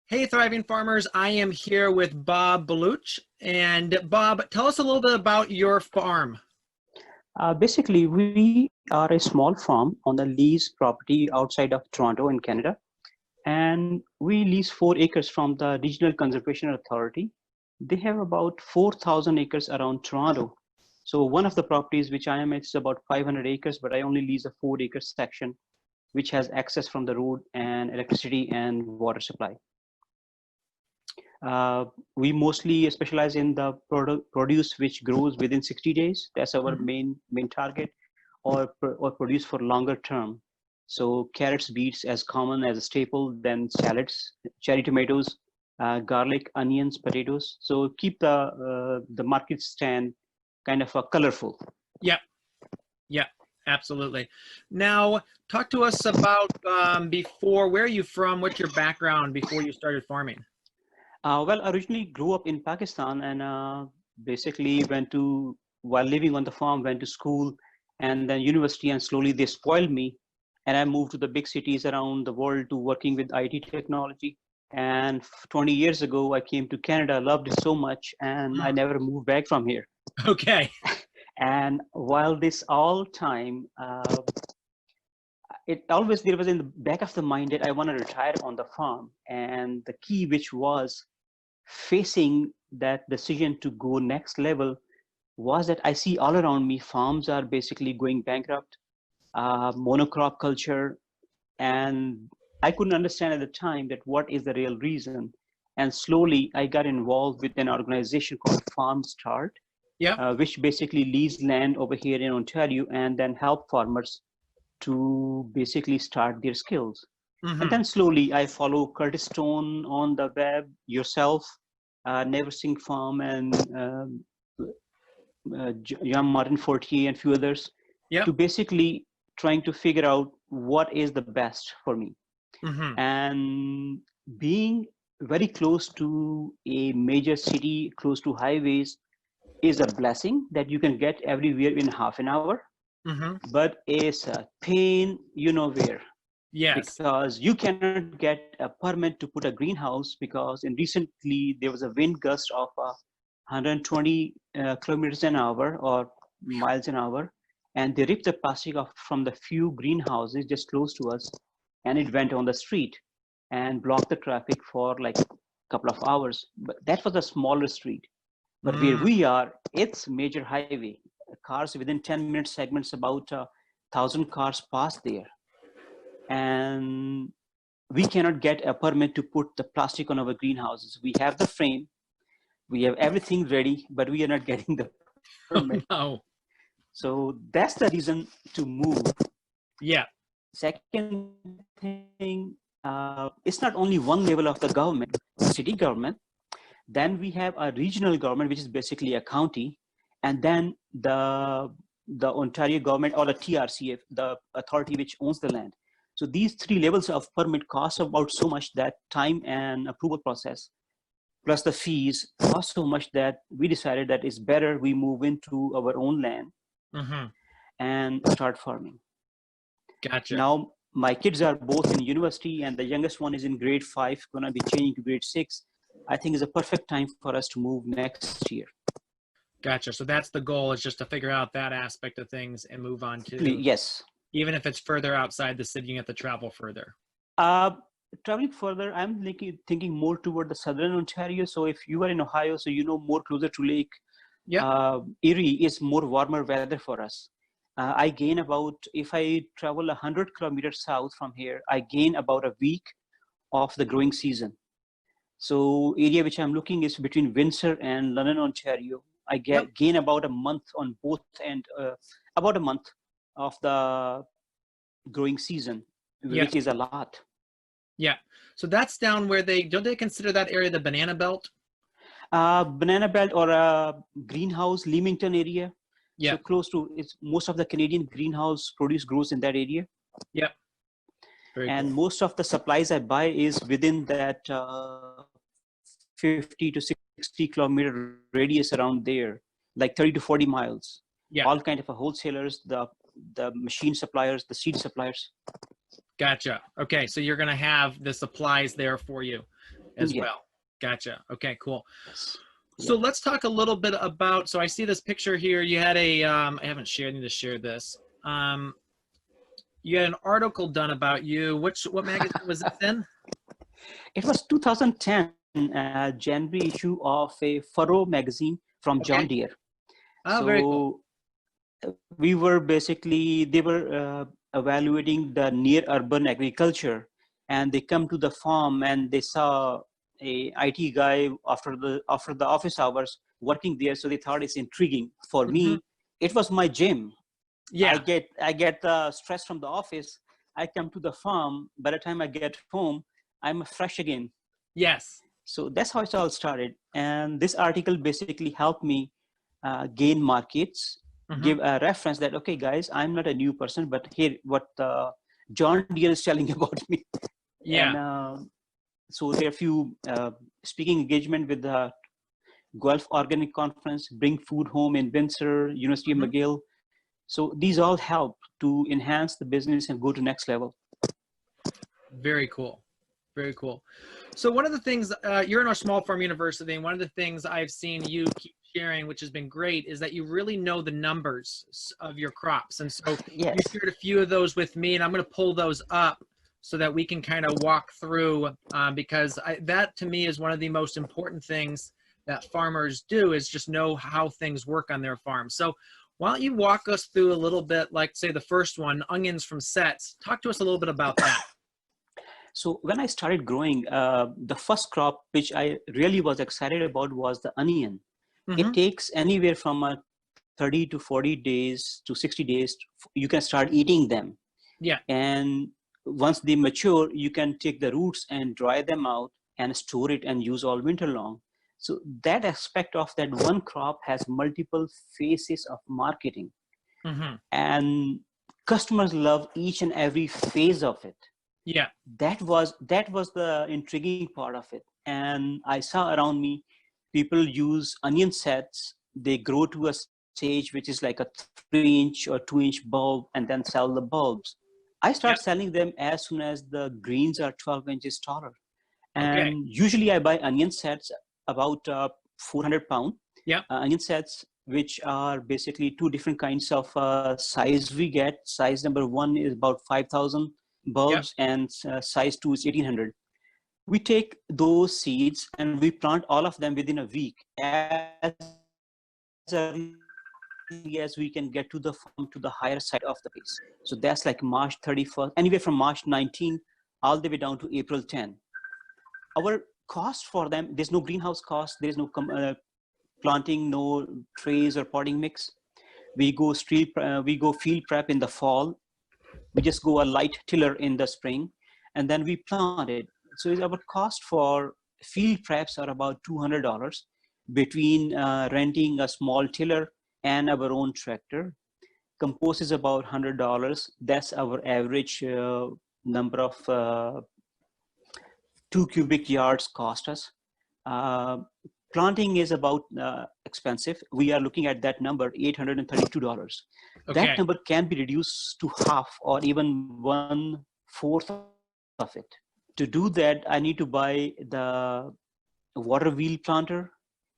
Hey, Thriving Farmers. I am here with Bob Baloch. And Bob, tell us a little bit about your farm. Basically, we are a small farm on a lease property outside of Toronto in Canada, and we lease 4 acres from the Regional Conservation Authority. They have about 4,000 acres around Toronto. So one of the properties which I am at is about 500 acres, but I only lease a 4 acre section, which has access from the road and electricity and water supply. We mostly specialize in the produce which grows within 60 days. That's our main target, or produce for longer term. So carrots, beets as common as a staple, then salads, cherry tomatoes, garlic, onions, potatoes. So keep the market stand kind of colorful. Yep. Yep. Absolutely. Now, talk to us about before, where are you from? What's your background before you started farming? Well, I originally grew up in Pakistan and basically while living on the farm, went to school and then university, and slowly they spoiled me. And I moved to the big cities around the world to working with IT technology. And 20 years ago, I came to Canada, loved it so much, and I never moved back from here. Okay. And while this all time, there was in the back of the mind that I want to retire on the farm. And the key, which was facing that decision to go next level, was that I see all around me farms are basically going bankrupt, monocrop culture, and I couldn't understand at the time that what is the real reason. And slowly I got involved with an organization called Farm Start, which basically lease land over here in Ontario and then help farmers to basically start their skills. And then slowly I follow Curtis Stone on the web, yourself, Never Sink Farm, and Jean Martin Fortier and few others, to basically trying to figure out what is the best for me. And being very close to a major city, close to highways, is a blessing that you can get everywhere in half an hour. But it's a pain, you know where. Yes. Because you cannot get a permit to put a greenhouse, because recently there was a wind gust of 120 kilometers an hour or miles an hour, and they ripped the plastic off from the few greenhouses just close to us, and it went on the street and blocked the traffic for like a couple of hours. But that was a smaller street. But where we are, it's major highway. Cars within 10-minute segments, about 1,000 cars pass there. And we cannot get a permit to put the plastic on our greenhouses. We have the frame, we have everything ready, but we are not getting the permit. Oh, no. So that's the reason to move. Yeah. Second thing, it's not only one level of the government, city government. Then we have a regional government, which is basically a county, and then the Ontario government, or the TRCF, the authority which owns the land. So these three levels of permit cost about so much that time and approval process, plus the fees, cost so much that we decided that it's better we move into our own land and start farming. Gotcha. Now, my kids are both in university, and the youngest one is in grade 5, gonna be changing to grade 6. I think it's a perfect time for us to move next year. Gotcha. So that's the goal, is just to figure out that aspect of things and move on to. Yes. Even if it's further outside the city, you have to travel further. Traveling further, I'm thinking more toward the southern Ontario. So if you are in Ohio, so you know, more closer to Lake Erie is more warmer weather for us. I gain about, if I travel 100 kilometers south from here, I gain about a week of the growing season. So area which I'm looking is between Windsor and London, Ontario. I gain about a month on both, and about a month of the growing season, which is a lot. Yeah. So that's down where don't they consider that area the banana belt? Banana belt, or a greenhouse, Leamington area. Yeah. So close to, it's most of the Canadian greenhouse produce grows in that area. Yeah. And most of the supplies I buy is within that 50 to 60 kilometer radius around there, like 30 to 40 miles. Yeah. All kind of wholesalers, the machine suppliers, the seed suppliers. Gotcha. Okay, so you're going to have the supplies there for you. as Yeah. well. Gotcha. Okay, cool. Yes. So Yeah. let's talk a little bit about, so I see this picture here. You had a, I haven't shared, I need to share this. You had an article done about you. What magazine was this in? It was 2010 January issue of a Furrow magazine from John Okay. Deere. Oh, very cool. So we were basically, they were evaluating the near urban agriculture, and they come to the farm and they saw a IT guy after the office hours working there. So they thought it's intriguing. For Hmm. me, it was my gym. Yeah. I get stress from the office. I come to the farm. By the time I get home, I'm fresh again. Yes. So that's how it all started. And this article basically helped me gain markets, Hmm. give a reference that, okay, guys, I'm not a new person, but here what John Deere is telling about me. Yeah. And so there are a few speaking engagement with the Gulf Organic Conference, Bring Food Home in Windsor, University of Hmm. McGill. So these all help to enhance the business and go to next level. Very cool. Very cool. So one of the things, you're in our small farm university, and one of the things I've seen you keep sharing, which has been great, is that you really know the numbers of your crops. And so you Yes. shared a few of those with me, and I'm going to pull those up so that we can kind of walk through, because that to me is one of the most important things that farmers do, is just know how things work on their farm. So why don't you walk us through a little bit, like say the first one, onions from sets. Talk to us a little bit about that. So when I started growing, the first crop which I really was excited about was the onion. It Hmm. takes anywhere from 30 to 40 days to 60 days. You can start eating them. Yeah. And once they mature, you can take the roots and dry them out and store it and use all winter long. So that aspect of that one crop has multiple phases of marketing, Hmm. and customers love each and every phase of it. Yeah. That was the intriguing part of it. And I saw around me people use onion sets. They grow to a stage which is like a 3-inch or 2-inch bulb, and then sell the bulbs. I start Yep. selling them as soon as the greens are 12 inches taller. Okay. And usually I buy onion sets about 400 pound Yep. onion sets, which are basically two different kinds of size we get. Size number one is about 5,000 Yep. bulbs, and size two is 1,800. We take those seeds and we plant all of them within a week, as early as we can get to the farm to the higher side of the place. So that's like March 31st, anywhere from March 19 all the way down to April 10. Our cost for them, there's no greenhouse cost, there's no planting, no trays or potting mix. We go field prep in the fall. We just go a light tiller in the spring, and then we plant it. So our cost for field preps are about $200 between renting a small tiller and our own tractor. Compost is about $100. That's our average number of 2 cubic yards cost us. Uh, Planting is about expensive. We are looking at that number, $832. That Okay. number can be reduced to half or even 1/4 of it. To do that, I need to buy the water wheel planter.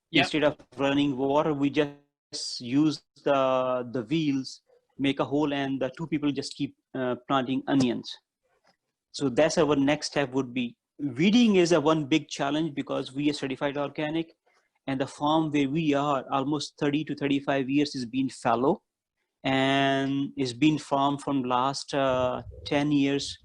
Yep. Instead of running water, we just use the wheels, make a hole, and the two people just keep planting onions. So that's our next step would be. Weeding is a one big challenge because we are certified organic, and the farm where we are almost 30 to 35 years is been fallow, and is been farmed from last 10 years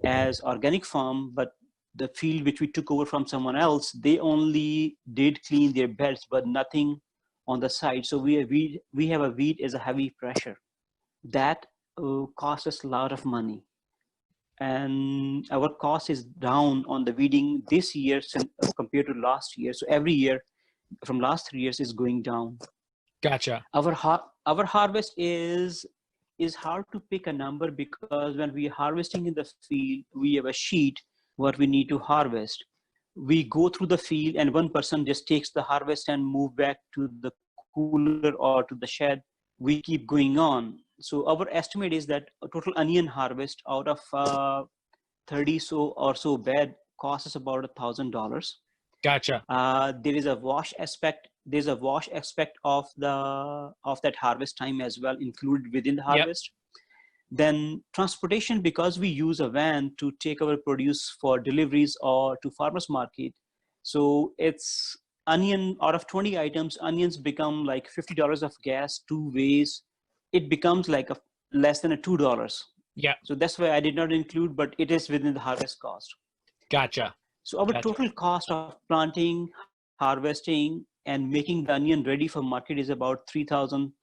as organic farm. But the field which we took over from someone else, they only did clean their beds but nothing on the side. So we have a weed as a heavy pressure that costs us a lot of money, and our cost is down on the weeding this year compared to last year. So every year from last 3 years is going down. Gotcha. Our harvest is hard to pick a number because when we are harvesting in the field, we have a sheet what we need to harvest. We go through the field and one person just takes the harvest and move back to the cooler or to the shed. We keep going on. So our estimate is that a total onion harvest out of 30 so or so bed cost us about $1,000. Gotcha. There is a wash aspect. There's a wash aspect of that harvest time as well, included within the Yep. harvest. Then transportation, because we use a van to take our produce for deliveries or to farmers market. So it's onion, out of 20 items, onions become like $50 of gas, 2 ways. It becomes like less than a $2. Yep. So that's why I did not include, but it is within the harvest cost. Gotcha. So our total cost of planting, harvesting, and making the onion ready for market is about $3,000,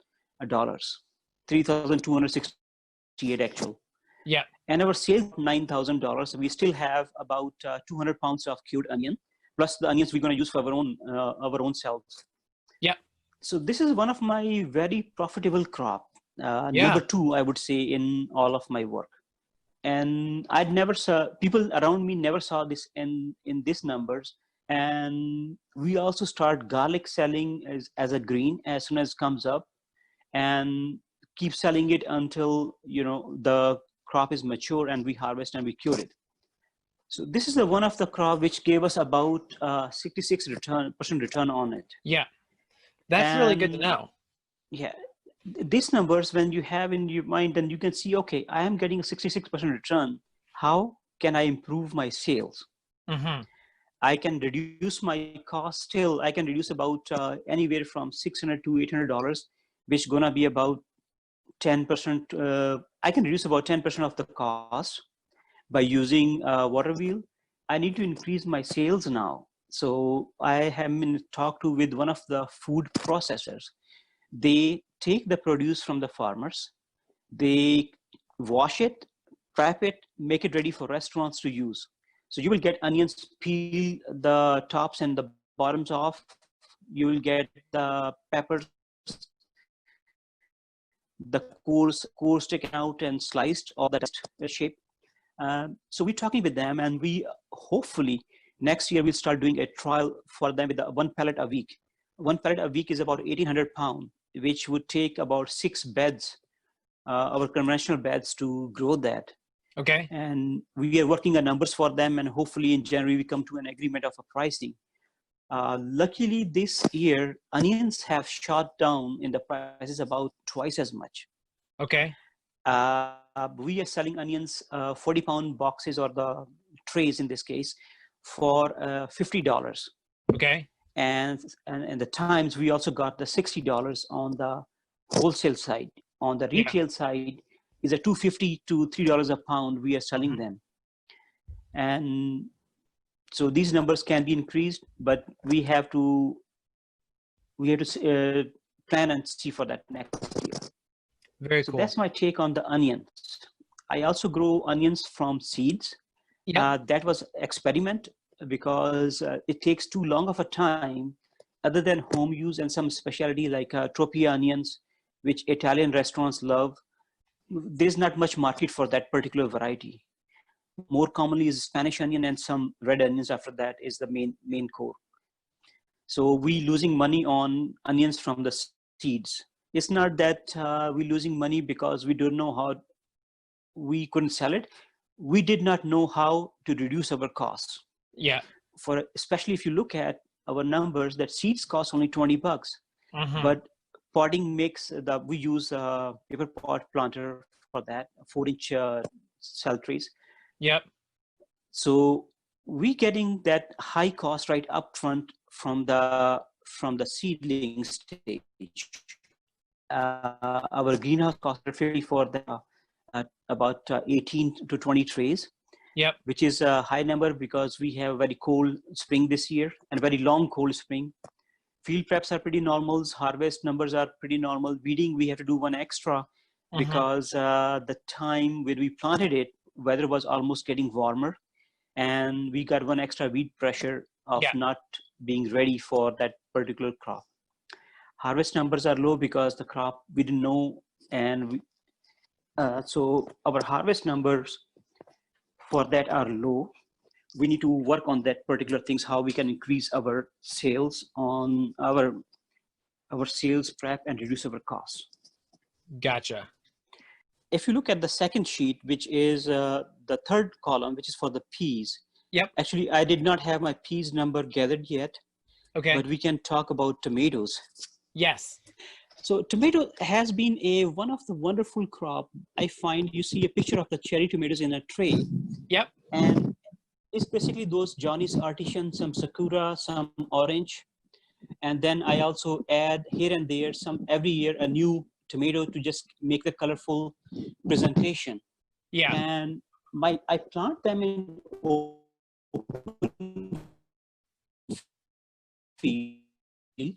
$3,268 actual. Yeah. And our sales $9,000. We still have about 200 pounds of cured onion, plus the onions we're going to use for our own selves. Yeah. So this is one of my very profitable crop. Yeah. Number 2, I would say, in all of my work. And I'd never saw, people around me never saw this in these numbers. And we also start garlic selling as a green as soon as it comes up, and keep selling it until the crop is mature and we harvest and we cure it. So this is the one of the crop which gave us about 66% return on it. Yeah, that's really good to know. Yeah, these numbers, when you have in your mind, then you can see, okay, I am getting a 66% return. How can I improve my sales? Mm-hmm. I can reduce my cost. Still, I can reduce about anywhere from $600 to $800, which gonna be about 10%. I can reduce about 10% of the cost by using water wheel. I need to increase my sales now. So I have been talked to with one of the food processors. They take the produce from the farmers, they wash it, prep it, make it ready for restaurants to use. So you will get onions, peel the tops and the bottoms off. You will get the peppers, the cores taken out and sliced, all that shape. So we're talking with them, and we hopefully next year we'll start doing a trial for them with 1 pallet a week. 1 pallet a week is about 1,800 pounds, which would take about 6 beds, our conventional beds, to grow that. Okay. And we are working on numbers for them, and hopefully in January we come to an agreement of a pricing. Luckily this year, onions have shot down in the prices about twice as much. Okay. We are selling onions, 40-pound boxes, or the trays in this case, for $50. Okay. And the times we also got the $60 on the wholesale side. On the retail side is a $2.50 to $3 a pound we are selling them. And so these numbers can be increased, but we have to plan and see for that next year. Very so cool. That's my take on the onions. I also grow onions from seeds. That was experiment, because it takes too long of a time, other than home use and some specialty like tropia onions, which Italian restaurants love. There's not much market for that particular variety. More commonly is Spanish onion, and some red onions after that is the main core. So we losing money on onions from the seeds. It's not that we losing money because we don't know how we couldn't sell it. We did not know how to reduce our costs. Yeah. Especially if you look at our numbers, that seeds cost only $20, but potting mix, we use a paper pot planter for that, 4-inch cell trays. Yep. So we getting that high cost right up front from the seedling stage. Our greenhouse cost are $50 for the about 18 to 20 trays. Yep. Which is a high number because we have a very cold spring this year and very long cold spring. Field preps are pretty normal. Harvest numbers are pretty normal. Weeding, we have to do one extra because the time when we planted it, weather was almost getting warmer, and we got one extra weed pressure of not being ready for that particular crop. Harvest numbers are low because the crop we didn't know, and so our harvest numbers for that are low. We need to work on that particular things, how we can increase our sales on our sales prep and reduce our costs. Gotcha. If you look at the second sheet, which is the third column, which is for the peas. Yep. Actually, I did not have my peas number gathered yet, Okay. but we can talk about tomatoes. Yes. So tomato has been one of the wonderful crop. I find you see a picture of the cherry tomatoes in a tray, Yep. and it's basically those Johnny's Artisan, some Sakura, some orange, and then I also add here and there every year a new tomato to just make the colorful presentation. Yeah. And I plant them in open field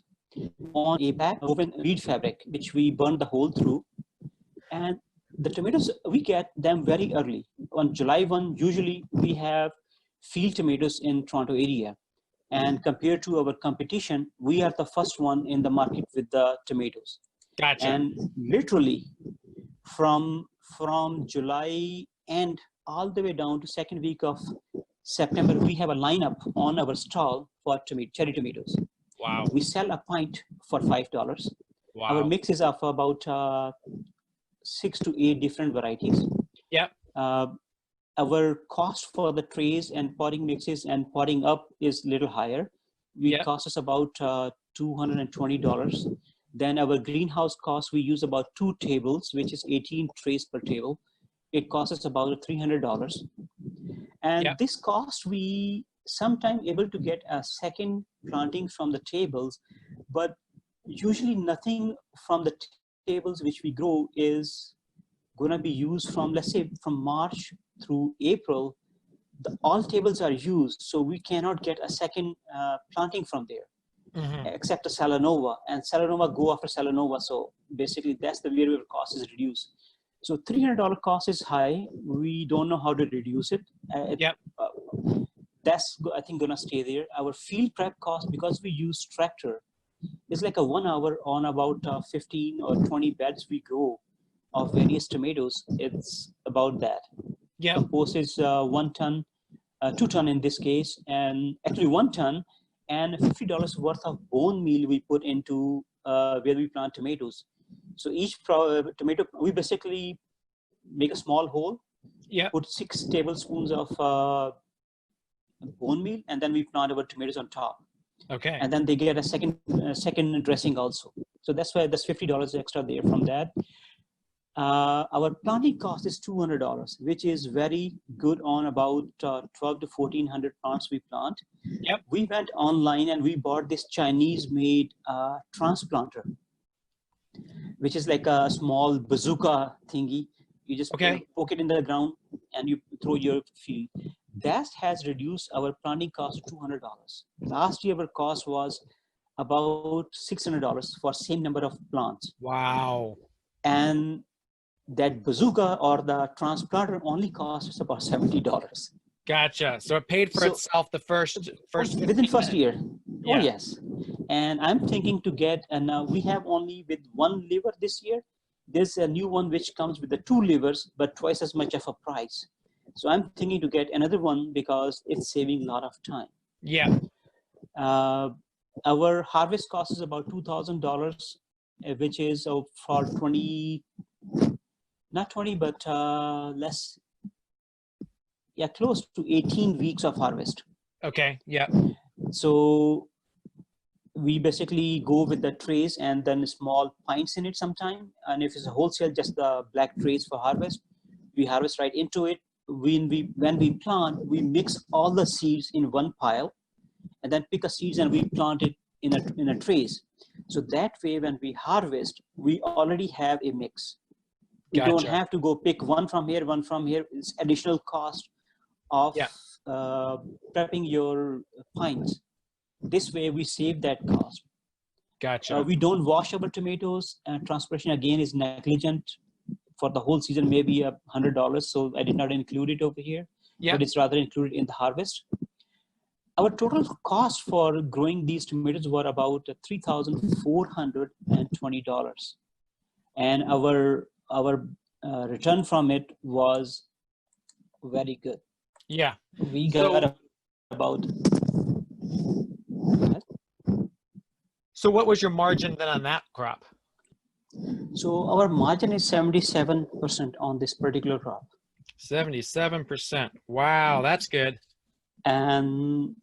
on a back woven reed fabric, which we burn the hole through. And the tomatoes, we get them very early. On July 1, usually we have field tomatoes in Toronto area. And compared to our competition, we are the first one in the market with the tomatoes. Gotcha. And literally from July end all the way down to second week of September, we have a lineup on our stall for cherry tomatoes. Wow. We sell a pint for $5. Wow. Our mix is of about 6 to 8 different varieties. Yep. Our cost for the trays and potting mixes and potting up is a little higher. Yep. Cost us about $220. Then our greenhouse cost, we use about 2 tables, which is 18 trays per table. It costs us about $300. And Yep. this cost, we sometimes able to get a second planting from the tables, but usually nothing from the tables which we grow is going to be used from, let's say, from March through April. All tables are used, so we cannot get a second planting from there. Mm-hmm. Except a Salanova, and Salanova go after Salanova. So basically that's the way our cost is reduced. So $300 cost is high. We don't know how to reduce it. Yep. That's, I think, gonna stay there. Our field prep cost, because we use tractor, is like a 1 hour on about 15 or 20 beds we grow of various tomatoes. It's about that. Yeah. Compost is 1 ton, 2 ton in this case, and actually 1 ton. And $50 worth of bone meal we put into where we plant tomatoes. So each tomato, we basically make a small hole, put 6 tablespoons of bone meal, and then we plant our tomatoes on top. Okay. And then they get a second dressing also. So that's why there's $50 extra there from that. Our planting cost is $200, which is very good on about 12 to 1400 plants we plant. Yep. We went online and we bought this Chinese-made transplanter, which is like a small bazooka thingy. You just poke it in the ground and you throw your field. That has reduced our planting cost to $200. Last year, our cost was about $600 for same number of plants. Wow. And that bazooka or the transplanter only costs us about $70. Gotcha. So it paid for itself the first within first year. Yeah. Oh yes. And I'm thinking to get, and now we have only with 1 liver this year. There's a new one which comes with the 2 livers, but twice as much of a price. So I'm thinking to get another one because it's saving a lot of time. Yeah. Our harvest cost is about $2,000, which is for 20. Not 20, but less. Yeah, close to 18 weeks of harvest. Okay. Yeah. So we basically go with the trays and then small pints in it sometime. And if it's a wholesale, just the black trays for harvest. We harvest right into it. When we plant, we mix all the seeds in one pile, and then pick a seeds and we plant it in a trays. So that way, when we harvest, we already have a mix. You don't have to go pick one from here, one from here. It's additional cost of prepping your pints. This way we save that cost. Gotcha. We don't wash our tomatoes. Transportation again is negligent for the whole season, maybe $100. So I did not include it over here, but it's rather included in the harvest. Our total cost for growing these tomatoes were about $3,420. And our return from it was very good. Yeah. We got about. So what was your margin then on that crop? So our margin is 77% on this particular crop. 77%. Wow, that's good. And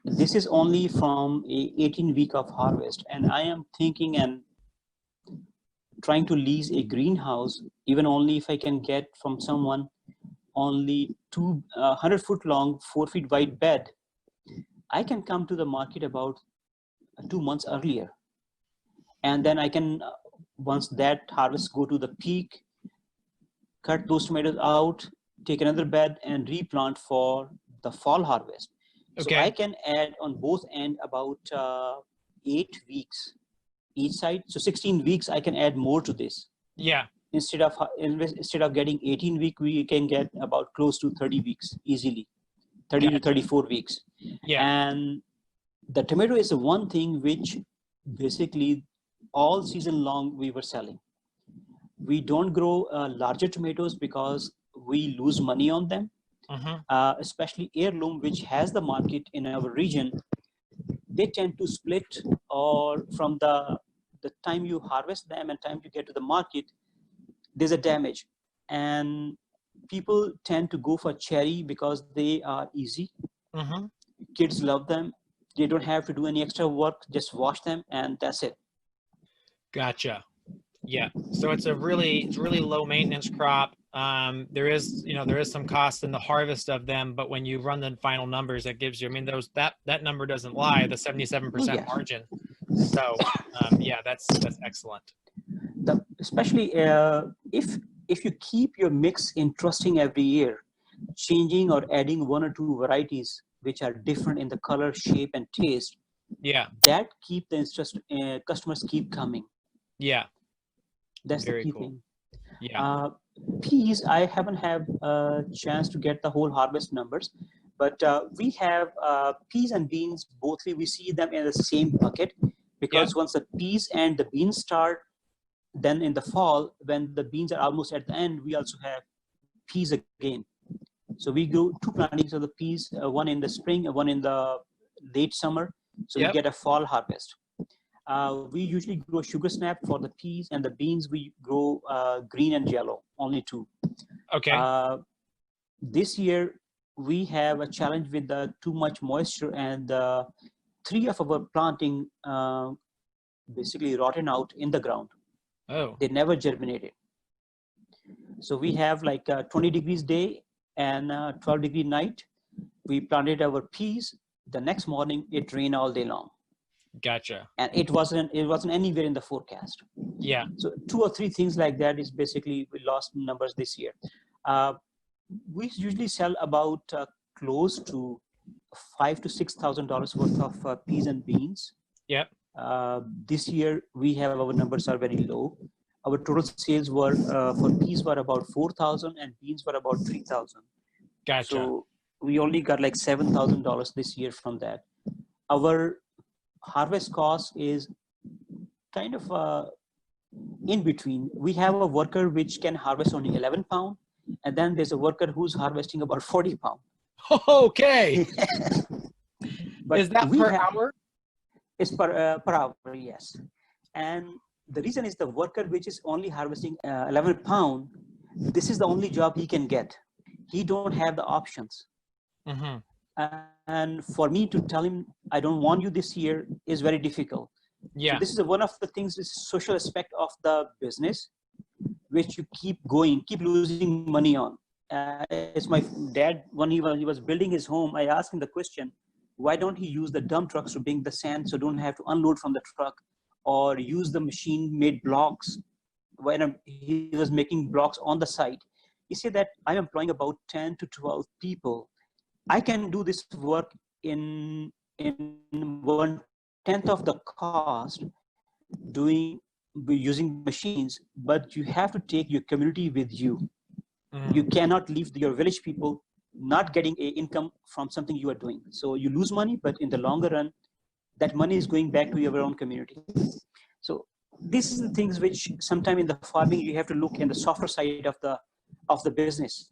this is only from a 18 week of harvest. And I am thinking and trying to lease a greenhouse, even only if I can get from someone only 100-foot long, 4 feet wide bed. I can come to the market about 2 months earlier. And then I can, once that harvest go to the peak, cut those tomatoes out, take another bed and replant for the fall harvest. Okay. So I can add on both end about 8 weeks each side. So 16 weeks, I can add more to this. Yeah. Instead of getting 18 weeks, we can get about close to 30 weeks easily, 30 Gotcha. to 34 weeks. Yeah. And the tomato is the one thing which basically all season long we were selling. We don't grow larger tomatoes because we lose money on them, especially heirloom, which has the market in our region. They tend to split, or from the time you harvest them and time you get to the market, there's a damage. And people tend to go for cherry because they are easy. Kids love them. They don't have to do any extra work, just wash them and that's it. Gotcha. Yeah. So it's really low maintenance crop. There is some cost in the harvest of them, but when you run the final numbers, that gives you, I mean, that number doesn't lie, the 77% margin. So yeah, that's excellent. Especially if you keep your mix interesting every year, changing or adding one or two varieties which are different in the color, shape, and taste. Yeah. That keep the interest. Customers keep coming. Yeah. That's very the key cool. thing. Yeah. Peas, I haven't had a chance to get the whole harvest numbers, but we have peas and beans, both we see them in the same bucket, because once the peas and the beans start, then in the fall, when the beans are almost at the end, we also have peas again. So we grow two plantings of the peas, one in the spring, one in the late summer. So we get a fall harvest. We usually grow sugar snap for the peas, and the beans we grow green and yellow, only two. Okay. This year we have a challenge with the too much moisture, and 3 of our planting basically rotten out in the ground. Oh. They never germinated. So we have like 20 degrees day and 12 degree night. We planted our peas. The next morning it rained all day long. Gotcha. And it wasn't anywhere in the forecast. Yeah. So 2 or 3 things like that is basically we lost numbers this year. We usually sell about close to $5,000 to $6,000 worth of peas and beans. Yep. This year we have, our numbers are very low. Our total sales were for peas were about 4,000 and beans were about 3,000. Gotcha. So we only got like $7,000 this year from that. Our harvest cost is kind of in between. We have a worker which can harvest only 11 pounds, and then there's a worker who's harvesting about 40 pounds. Okay. But is that per hour? It's per hour, yes. And the reason is the worker which is only harvesting 11 pounds, this is the only job he can get. He don't have the options. And for me to tell him, I don't want you this year, is very difficult. Yeah. So this is one of the things, is social aspect of the business, which you keep losing money on. It's my dad, when he was building his home, I asked him the question, why don't he use the dump trucks to bring the sand so don't have to unload from the truck, or use the machine-made blocks when he was making blocks on the site. He said that I'm employing about 10 to 12 people. I can do this work in 1/10 of the cost using machines, but you have to take your community with you. You cannot leave your village people not getting an income from something you are doing. So you lose money, but in the longer run, that money is going back to your own community. So this is the things which sometime in the farming, you have to look in the softer side of the business,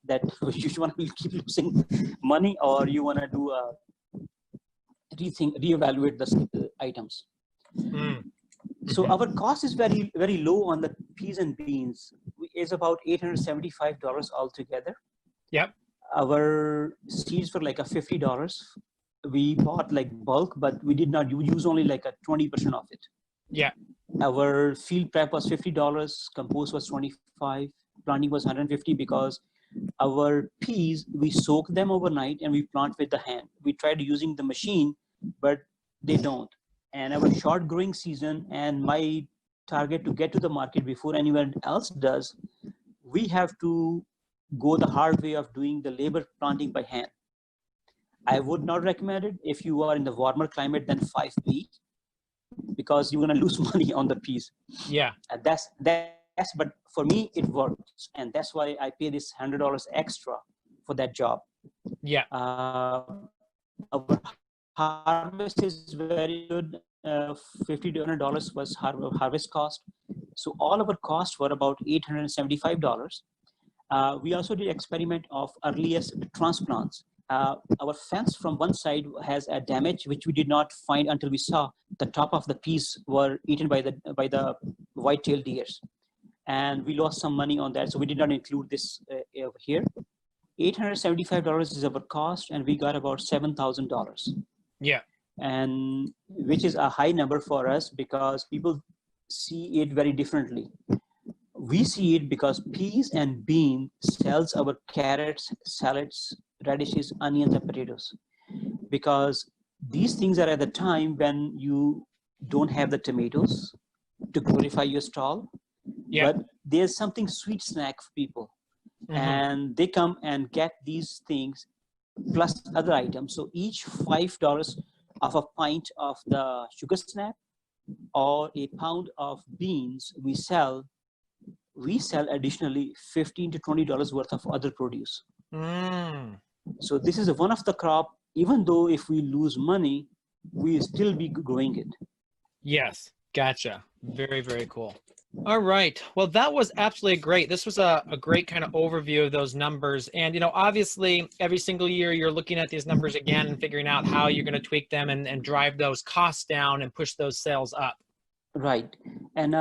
that you want to keep losing money, or you want to do reevaluate the items. So our cost is very, very low on the peas and beans. It's about $875 altogether. Yep. our seeds were like a $50. We bought like bulk, but we did not use only like a 20% of it. Yeah. Our field prep was $50, compost was 25, planting was 150, because our peas, we soak them overnight and we plant with the hand. We tried using the machine, but they don't. And our short growing season and my target to get to the market before anyone else does, we have to go the hard way of doing the labor planting by hand. I would not recommend it if you are in the warmer climate than 5B, because you're going to lose money on the peas. Yeah. And but for me, it works. And that's why I pay this $100 extra for that job. Yeah. Our harvest is very good. $50 to $100 was harvest cost. So all our costs were about $875. We also did experiment of earliest transplants. Our fence from one side has a damage which we did not find until we saw the top of the peas were eaten by the white-tailed deers, and we lost some money on that. So we did not include this over here. $875 is our cost, and we got about $7,000. Yeah. And which is a high number for us because people see it very differently. We see it because peas and beans sells our carrots, salads, radishes, onions, and potatoes, because these things are at the time when you don't have the tomatoes to glorify your stall. Yeah. But there's something sweet snack for people, and they come and get these things plus other items. So each $5 of a pint of the sugar snap or a pound of beans we sell additionally $15 to $20 worth of other produce. So this is one of the crop, even though if we lose money, we still be growing it. Yes. Gotcha. Very, very cool. All right. Well, that was absolutely great. This was a great kind of overview of those numbers. And, you know, obviously every single year you're looking at these numbers again and figuring out how you're going to tweak them and drive those costs down and push those sales up. Right. And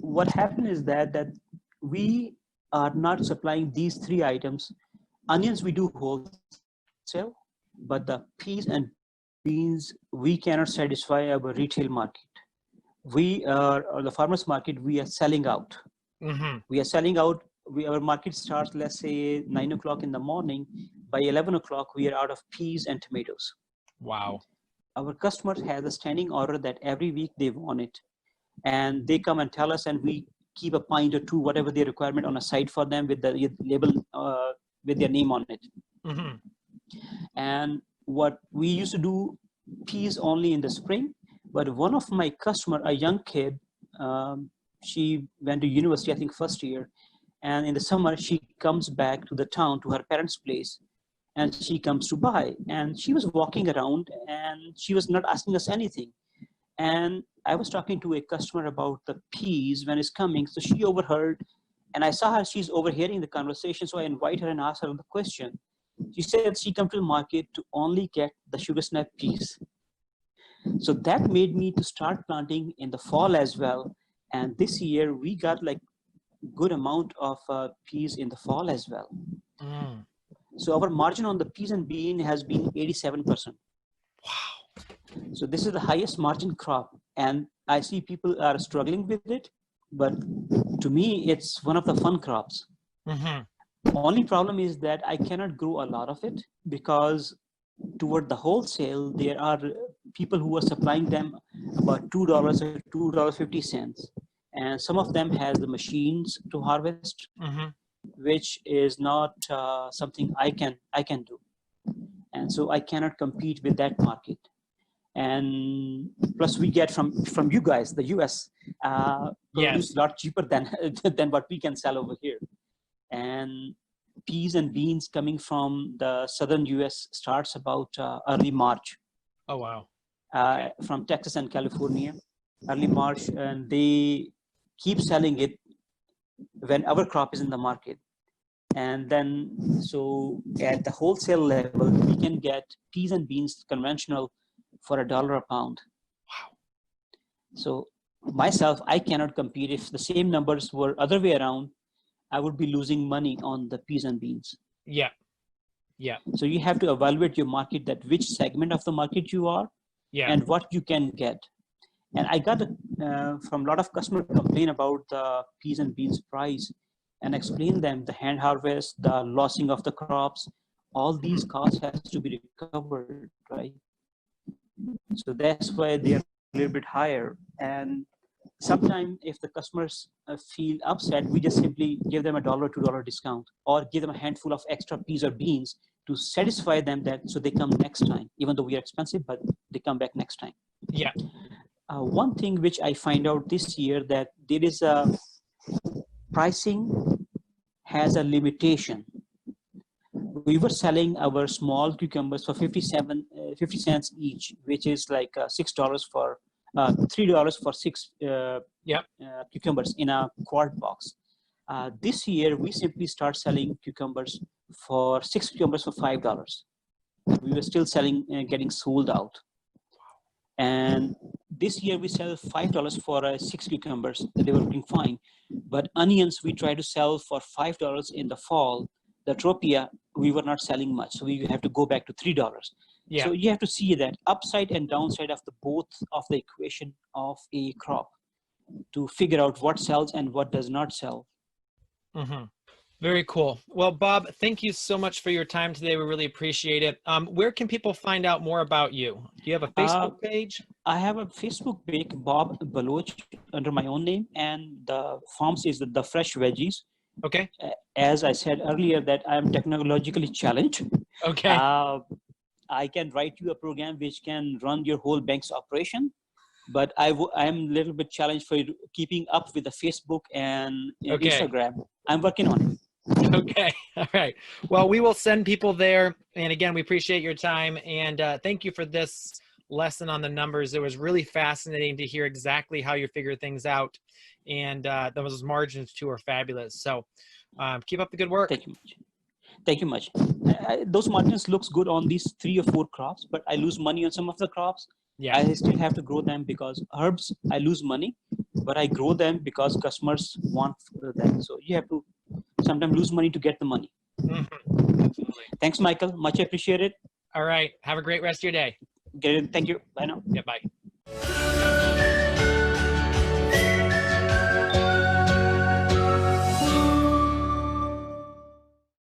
what happened is that we are not supplying these three items. Onions we do wholesale, but the peas and beans we cannot satisfy our retail market. We are, or the farmers market, we are selling out. We are selling out. Our market starts, let's say 9 o'clock in the morning. By 11 o'clock, we are out of peas and tomatoes. Wow. Our customers have a standing order that every week they want it. And they come and tell us, and we keep a pint or two, whatever their requirement, on a side for them with the label, with their name on it. And what we used to do, peas only in the spring. But one of my customer, a young kid, she went to university, I think first year. And in the summer, she comes back to the town, to her parents' place. And she comes to buy. And she was walking around and she was not asking us anything. And I was talking to a customer about the peas when it's coming. So she overheard, and I saw her, she's overhearing the conversation. So I invite her and ask her the question. She said she come to the market to only get the sugar snap peas. So that made me to start planting in the fall as well. And this year we got like good amount of peas in the fall as well. So our margin on the peas and bean has been 87%. Wow. So this is the highest margin crop, and I see people are struggling with it, but to me, it's one of the fun crops. Only problem is that I cannot grow a lot of it because toward the wholesale, there are people who are supplying them about $2 or $2.50. And some of them has the machines to harvest, which is not something I can do. And so I cannot compete with that market. And plus we get from you guys, the US, produce a lot cheaper than what we can sell over here. And peas and beans coming from the southern US starts about early March. Oh, wow. From Texas and California, early March, and they keep selling it when our crop is in the market. And then, so at the wholesale level, we can get peas and beans conventional for $1 a pound. Wow. So myself, I cannot compete. If the same numbers were other way around, I would be losing money on the peas and beans. Yeah. Yeah. So you have to evaluate your market, that which segment of the market you are Yeah. and what you can get. And I got from a lot of customer complain about the peas and beans price, and explain them the hand harvest, the lossing of the crops, all these costs has to be recovered, right? So that's why they are a little bit higher. And sometimes if the customers feel upset, we just simply give them $1, $2 discount, or give them a handful of extra peas or beans to satisfy them, that so they come next time, even though we are expensive, but they come back next time. Yeah. One thing which I find out this year, that there is a pricing has a limitation. We were selling our small cucumbers for 50 cents each, which is like $6 for $3 for six Yep. cucumbers in a quart box. This year, we simply start selling cucumbers for 6 cucumbers for $5. We were still selling, getting sold out. And this year we sell $5 for 6 cucumbers. They were looking fine. But onions, we try to sell for $5 in the fall. The tropia, we were not selling much. So we have to go back to $3. Yeah. So you have to see that upside and downside of the both of the equation of a crop to figure out what sells and what does not sell. Mm-hmm. Very cool. Well, Bob, thank you so much for your time today. We really appreciate it. Where can people find out more about you? Do you have a Facebook page? I have a Facebook page, Bob Baloch, under my own name, and the farms is the Fresh Veggies. Okay. As I said earlier, that I am technologically challenged. Okay. I can write you a program which can run your whole bank's operation, but I am a little bit challenged for keeping up with the Facebook and Instagram. I'm working on it. Okay. All right. Well, we will send people there. And again, we appreciate your time. And thank you for this lesson on the numbers. It was really fascinating to hear exactly how you figure things out. And those margins too are fabulous. So keep up the good work. Thank you much. Thank you much. Those margins looks good on these 3 or 4 crops, but I lose money on some of the crops. Yeah. I still have to grow them, because herbs, I lose money, but I grow them because customers want them. So you have to sometimes lose money to get the money. Mm-hmm. Absolutely. Thanks, Michael. Much appreciated. All right. Have a great rest of your day. Thank you. Bye now. Yeah, bye.